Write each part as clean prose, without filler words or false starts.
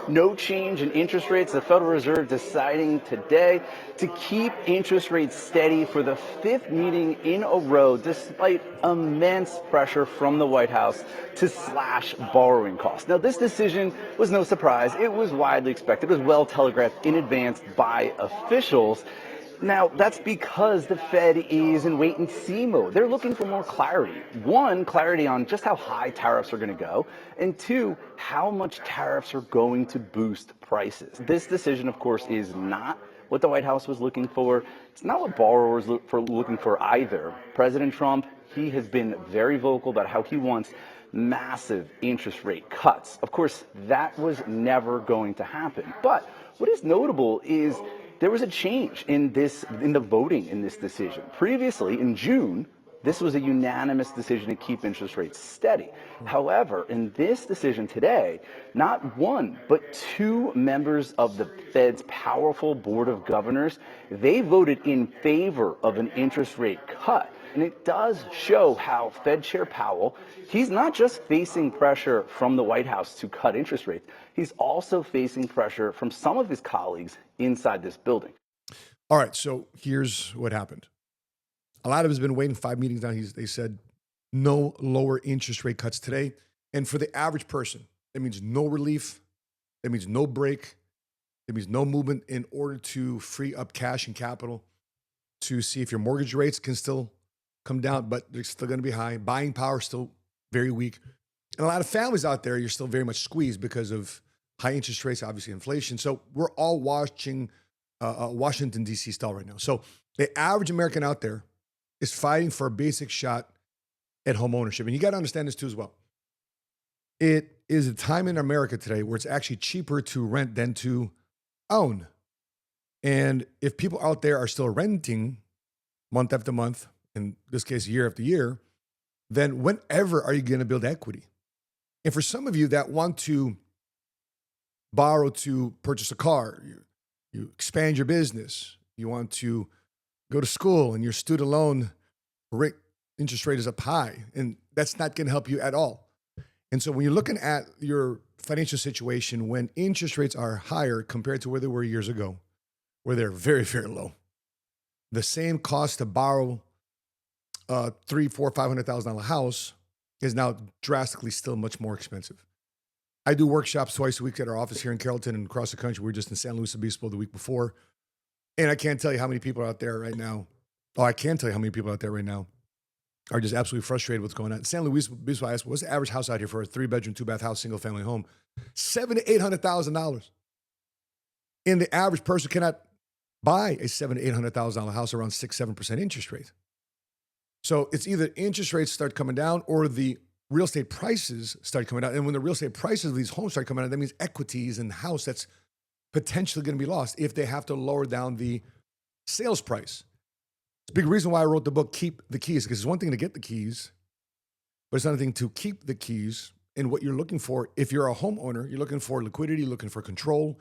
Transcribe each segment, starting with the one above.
No change in interest rates. The Federal Reserve deciding today to keep interest rates steady for the fifth meeting in a row, despite immense pressure from the White House to slash borrowing costs. Now, this decision was no surprise. It was widely expected. It was well telegraphed in advance by officials. Now, that's because the Fed is in wait and see mode. They're looking for more clarity. One, clarity on just how high tariffs are going to go, and two, how much tariffs are going to boost prices. This decision, of course, is not what the White House was looking for. It's not what borrowers looking for either. President Trump, he has been very vocal about how he wants massive interest rate cuts. Of course, that was never going to happen. But what is notable is there was a change in the voting in this decision. Previously, in June, this was a unanimous decision to keep interest rates steady. However, in this decision today, not one, but two members of the Fed's powerful board of governors, they voted in favor of an interest rate cut. And it does show how Fed Chair Powell, he's not just facing pressure from the White House to cut interest rates, he's also facing pressure from some of his colleagues inside this building. All right, so here's what happened. A lot of us have been waiting 5 meetings now. They said no lower interest rate cuts today. And for the average person, that means no relief. That means no break. That means no movement in order to free up cash and capital to see if your mortgage rates can still come down, but they're still going to be high. Buying power still very weak. And a lot of families out there, you're still very much squeezed because of high interest rates, obviously inflation. So we're all watching Washington, D.C. style right now. So the average American out there is fighting for a basic shot at home ownership. And you got to understand this too as well. It is a time in America today where it's actually cheaper to rent than to own. And if people out there are still renting month after month, in this case, year after year, then whenever are you going to build equity? And for some of you that want to borrow to purchase a car, you expand your business, you want to go to school, and your student loan rate, interest rate is up high, and that's not going to help you at all. And so when you're looking at your financial situation, when interest rates are higher compared to where they were years ago, where they're very, very low, the same cost to borrow $300,000, $400,000, $500,000 house is now drastically still much more expensive. I do workshops twice a week at our office here in Carrollton and across the country. We were just in San Luis Obispo the week before. And I can't tell you how many people are out there right now. Oh, I can tell you how many people out there right now are just absolutely frustrated with what's going on. In San Luis Obispo, I asked, what's the average house out here for a 3-bedroom, 2-bath house, single-family home? $700,000 to $800,000. And the average person cannot buy a $700,000 to $800,000 house around 6-7% interest rate. So it's either interest rates start coming down or the real estate prices start coming down. And when the real estate prices of these homes start coming down, that means equities in the house that's potentially going to be lost if they have to lower down the sales price. It's a big reason why I wrote the book, Keep the Keys, because it's one thing to get the keys, but it's another thing to keep the keys. And what you're looking for, if you're a homeowner, you're looking for liquidity, you're looking for control,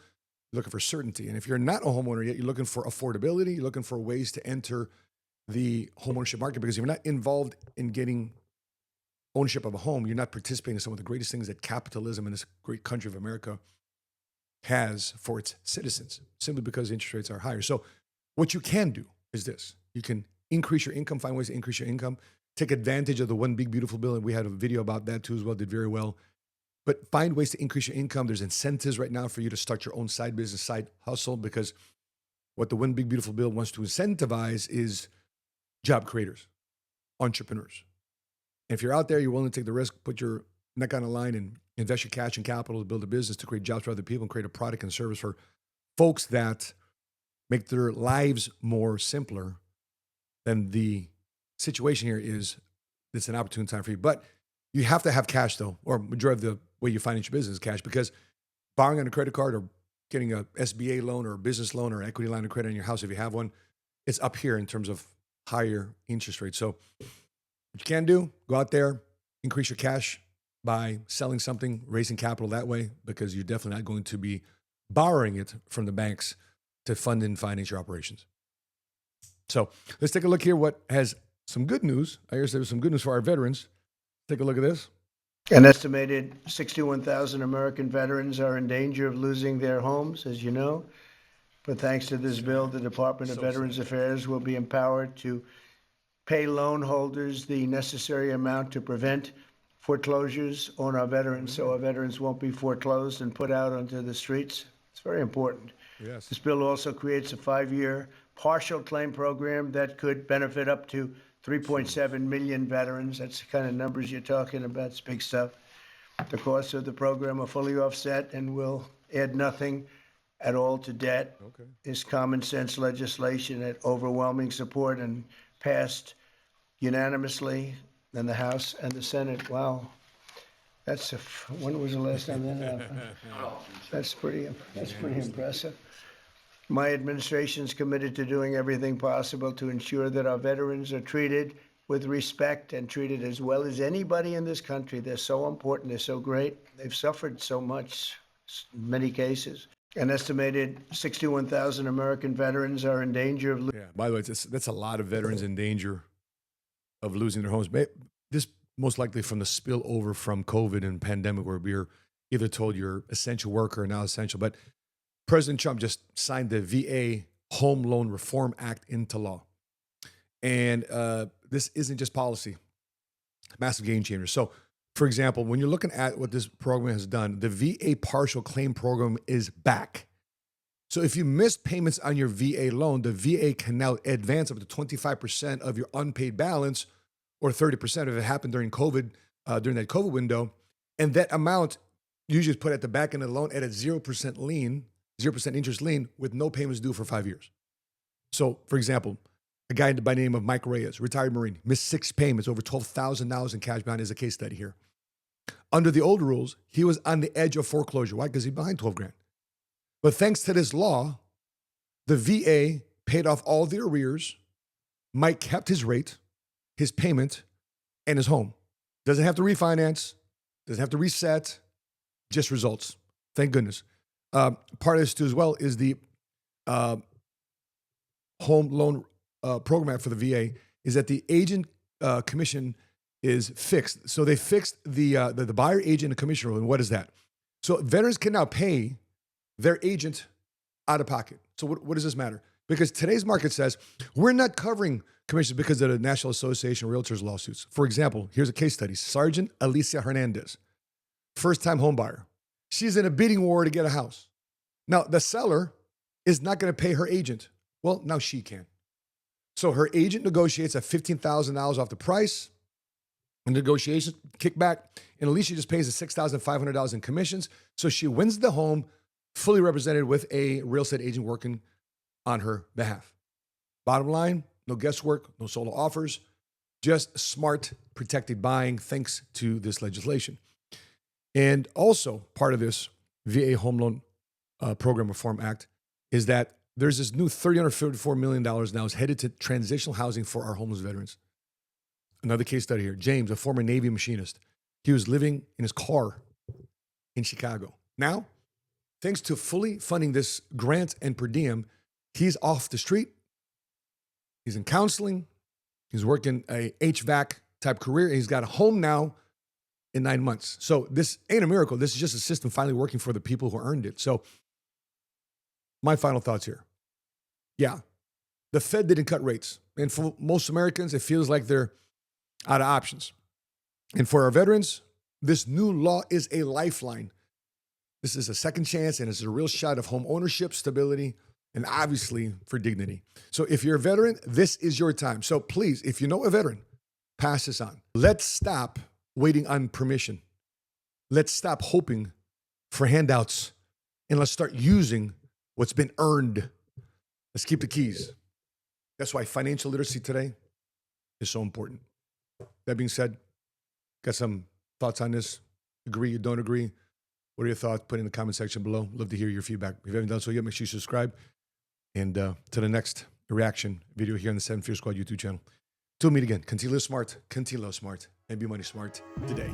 you're looking for certainty. And if you're not a homeowner yet, you're looking for affordability, you're looking for ways to enter the homeownership market, because if you're not involved in getting ownership of a home, you're not participating in some of the greatest things that capitalism in this great country of America has for its citizens, simply because interest rates are higher. So what you can do is this. You can increase your income, find ways to increase your income, take advantage of the One Big Beautiful Bill, and we had a video about that too as well, did very well. But find ways to increase your income. There's incentives right now for you to start your own side business, side hustle, because what the One Big Beautiful Bill wants to incentivize is job creators, entrepreneurs. And if you're out there, you're willing to take the risk, put your neck on the line and invest your cash and capital to build a business, to create jobs for other people and create a product and service for folks that make their lives more simpler, then the situation here is it's an opportune time for you. But you have to have cash though, or majority of the way you finance your business is cash, because borrowing on a credit card or getting a SBA loan or a business loan or equity line of credit on your house, if you have one, it's up here in terms of higher interest rates. So what you can do, go out there, increase your cash by selling something, raising capital that way, because you're definitely not going to be borrowing it from the banks to fund and finance your operations. So let's take a look here what has some good news. I hear there's some good news for our veterans. Take a look at this. An estimated 61,000 American veterans are in danger of losing their homes, as you know. But thanks to this bill, the Department of Veterans Affairs will be empowered to pay loan holders the necessary amount to prevent foreclosures on our veterans, so our veterans won't be foreclosed and put out onto the streets. It's very important. Yes. This bill also creates a 5-year partial claim program that could benefit up to 3.7 million veterans. That's the kind of numbers you're talking about. It's big stuff. The costs of the program are fully offset and will add nothing at all to debt. Okay. This common sense legislation had overwhelming support and passed unanimously in the House and the Senate. Wow. When was the last time that happened? That's pretty impressive. My administration is committed to doing everything possible to ensure that our veterans are treated with respect and treated as well as anybody in this country. They're so important. They're so great. They've suffered so much, in many cases. An estimated 61,000 American veterans are in danger of losing. Yeah. By the way, that's a lot of veterans in danger of losing their homes. This most likely from the spillover from COVID and pandemic, where we're either told you're essential worker or now essential. But President Trump just signed the VA Home Loan Reform Act into law. And this isn't just policy, massive game changer. So, for example, when you're looking at what this program has done, the VA partial claim program is back. So if you missed payments on your VA loan, the VA can now advance up to 25% of your unpaid balance, or 30% if it happened during COVID, during that COVID window. And that amount usually is put at the back end of the loan at a 0% lien, 0% interest lien with no payments due for 5 years. So, for example, a guy by the name of Mike Reyes, retired Marine, missed 6 payments, over $12,000 in cash bound is a case study here. Under the old rules, he was on the edge of foreclosure. Why? Because he's behind 12 grand. But thanks to this law, the VA paid off all the arrears. Mike kept his rate, his payment, and his home. Doesn't have to refinance, doesn't have to reset, just results. Thank goodness. Part of this too as well is the home loan program for the VA is that the agent commission is fixed. So they fixed the buyer agent and commission rule. And what is that? So veterans can now pay their agent out of pocket. So what does this matter? Because today's market says we're not covering commissions because of the National Association of Realtors lawsuits. For example, here's a case study. Sergeant Alicia Hernandez, first-time home buyer. She's in a bidding war to get a house. Now, the seller is not going to pay her agent. Well, now she can. So her agent negotiates at $15,000 off the price, and negotiation kickback, and Alicia just pays the $6,500 in commissions. So she wins the home, fully represented with a real estate agent working on her behalf. Bottom line, no guesswork, no solo offers, just smart, protected buying thanks to this legislation. And also part of this VA Home Loan Program Reform Act is that there's this new $354 million now is headed to transitional housing for our homeless veterans. Another case study here. James, a former Navy machinist. He was living in his car in Chicago. Now, thanks to fully funding this grant and per diem, he's off the street. He's in counseling. He's working a HVAC type career. And he's got a home now in 9 months. So this ain't a miracle. This is just a system finally working for the people who earned it. So my final thoughts here. Yeah, the Fed didn't cut rates. And for most Americans, it feels like they're out of options. And for our veterans, this new law is a lifeline. This is a second chance, and it's a real shot of home ownership, stability, and obviously for dignity. So if you're a veteran, this is your time. So please, if you know a veteran, pass this on. Let's stop waiting on permission. Let's stop hoping for handouts, and let's start using what's been earned. Let's keep the keys. That's why financial literacy today is so important. That being said, got some thoughts on this? Agree, you don't agree? What are your thoughts? Put it in the comment section below. Love to hear your feedback. If you haven't done so yet, make sure you subscribe. And to the next reaction video here on the 7 Fear Squad YouTube channel. Till we meet again, continue to live smart, continue to love smart, and be money smart today.